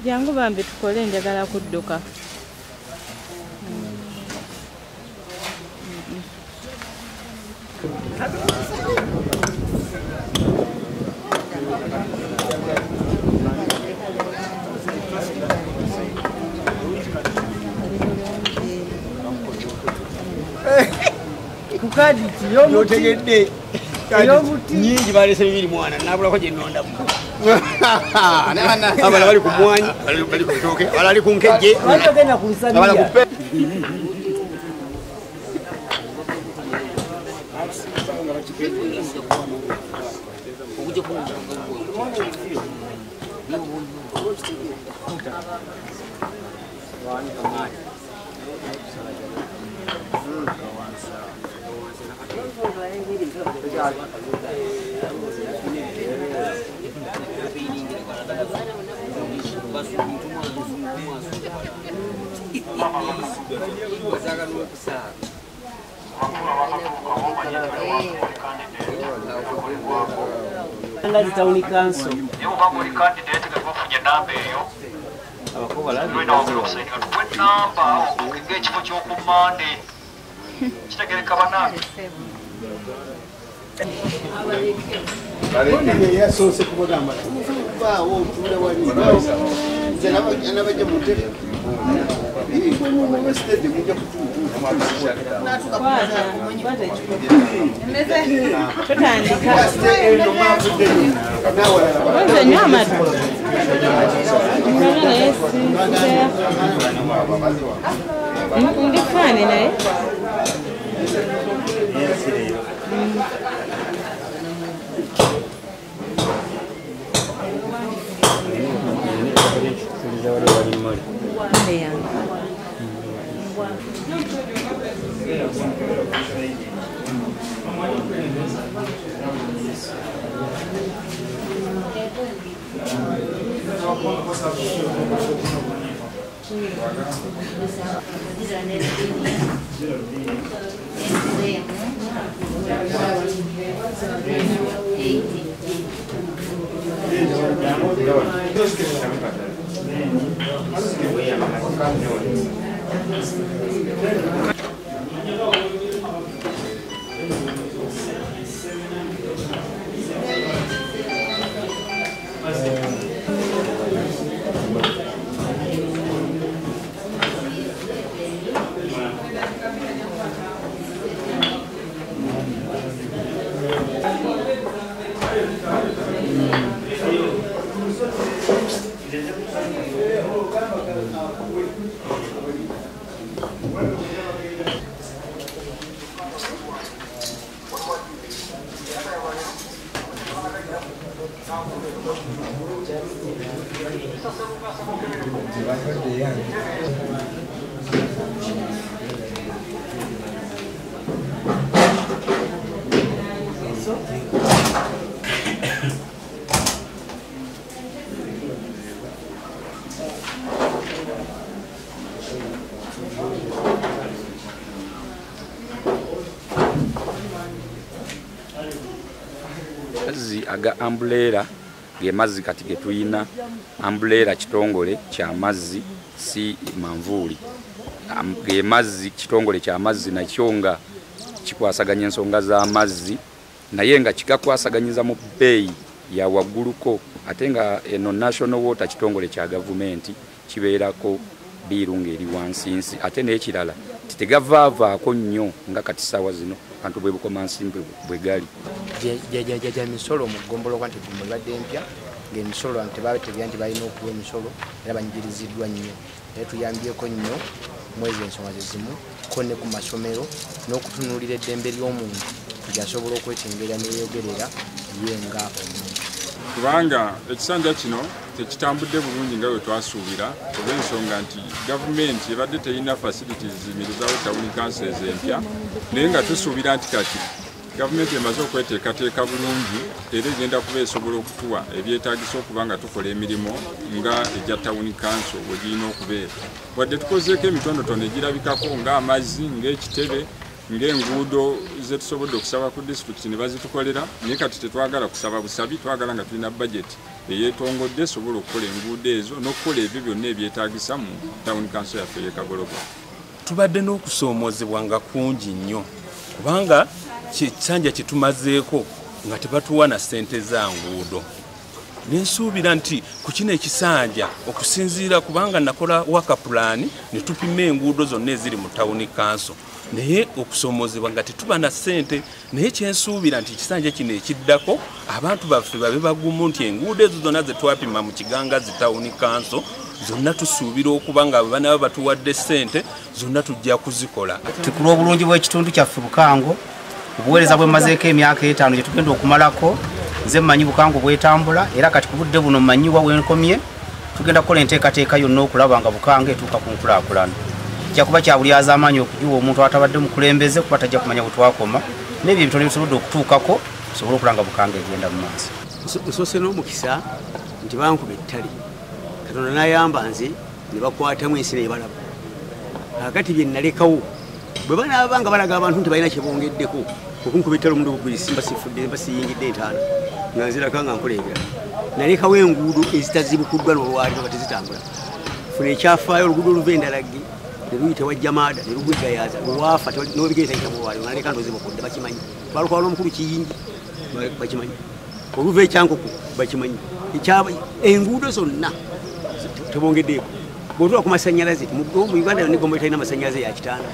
Jangu bambi tukole njagala kudduka. Kukaditi yotegedde nyingi balese bibiri mwana nabulako gye nnondamu abala bali ku mwanyi bali ku bitooke abala bali ku nkejje abala ku pe Town Council. You are candidate to go for your number. Aga umbrella ge mazzi kati ge tuyina umbrella kitongole kya mazzi si manvuli ge mazzi kitongole kya mazzi na kyonga kikwasaganya ensonga za mazzi naye nga kikakwasaganyiza mu bay ya waguluko atenga eno national water kitongole kya government kibeerako birunga eri wansinsi ate n'ekirala tegavaavaako nnyo nga kati ssaawa zino abantu bwe bukomansimbi bwe gali jaja misolo mu ggombolo kwanti ggombolo badde empya ng'emisolo tebabe tebyanti balina okuwa emisolo era banyigiriziddwa nnyo naye tuyambyeko nnyo mwezi ensonga ze zimu ko ne ku masomero n'okutunuulira eddembe ly'omuntu gyasobola okwekengera neyeyogerera ye nga omuntu kubanga ekisanja kino tekitambudde bulungi nga bwe twasuubira olw'ensonga nti gavumenti ebadde terina facilities ziyimirizawo town councils empya naye nga tusuubira nti kati gavumenti emaze okweteekateeka bulungi era egenda kuba esobola okutuwa ebyetaagisa okuba nga tukola emirimu nga egya town council bwe girina okubeera wadde tukozeeko emitonotono egirabikako ng'amazzi ng'ekitebe ng'enguudo ze tusobodde okusaba ku disitulikiti ne bazitukolera naye kati tetwagala kusaba busabi twagala nga tulina budget eyeetongodde esobola okukola enguudo ezo n'okukola ebyo byonna ebyetaagisa mu town council yaffe y'Ekagologo. Tubadde n'okusoomoozebwa nga kungi nnyo kubanga kisanja kitumazeeko nga tebatuwa na ssente za nguudo. Nensuubira nti ku kino ekisanja okusinziira kubanga nakola waka pulaani ne tupima enguudo zonna eziri mu town council naye okusoomoozebwa nga tetuba na ssente naye kyensuubira nti ekisanja kino ekiddako abantu baffe babe bagumu nti enguudo ezo zonna ze twapima mu Kigangazi town council zonna tusuubira okuba nga banaba batuwadde ssente zonna tujja kuzikola. Tukula obulungi bw'ekitundu kyaffe Bukango obuweereza bwe mazeeko emyaka 5 gye tugenda okumalako nze mmanyi Bukango bwetambula era kati ku budde buno mmanyiwa bwenkomye tugenda kukola enteekateeka yonna okulaba nga Bukango etuuka ku nkulaakulana. Kyakuba kya buli az'amaanyi okujuwa omuntu atabadde mukulembeze kuba tajja kumanya bwe twakoma n'ebyo ebitono bisobodde okutuukako tusobole okulanga Bukango egenda mu maaso. Nsoose n'omukisa nti bankuba ettale Katonda n'ayamba nze ne bakwatamu ensi ne balaba. Kakati bye nalekawo bwe banaaba nga balaga abantu nti balina kye bongeddeko okunkuba ettale omuntu ogugiri simba sifudde mba siyingidde entaana nga nziraka nga nkoleegera. Nalekawo enguudo ezitazibukuddwa n'olwali nga tezitambula. Funa ekyafaayo oluguudo oluva Endalage ne luyita wa Jamaada ne lugwegayaaza lwafa n'obigeeza yita mu lwali naleka ndozibukudde bakimanyi. Twalukwala n'omukulu Kiyingi bakimanyi. Oluva Ekyankoko bakimanyi. Enguudo zonna tebongeddeeko. Bw'otuula ku masannyalaze mu Uganda ne Gombe talina masannyalaze ya kitanda.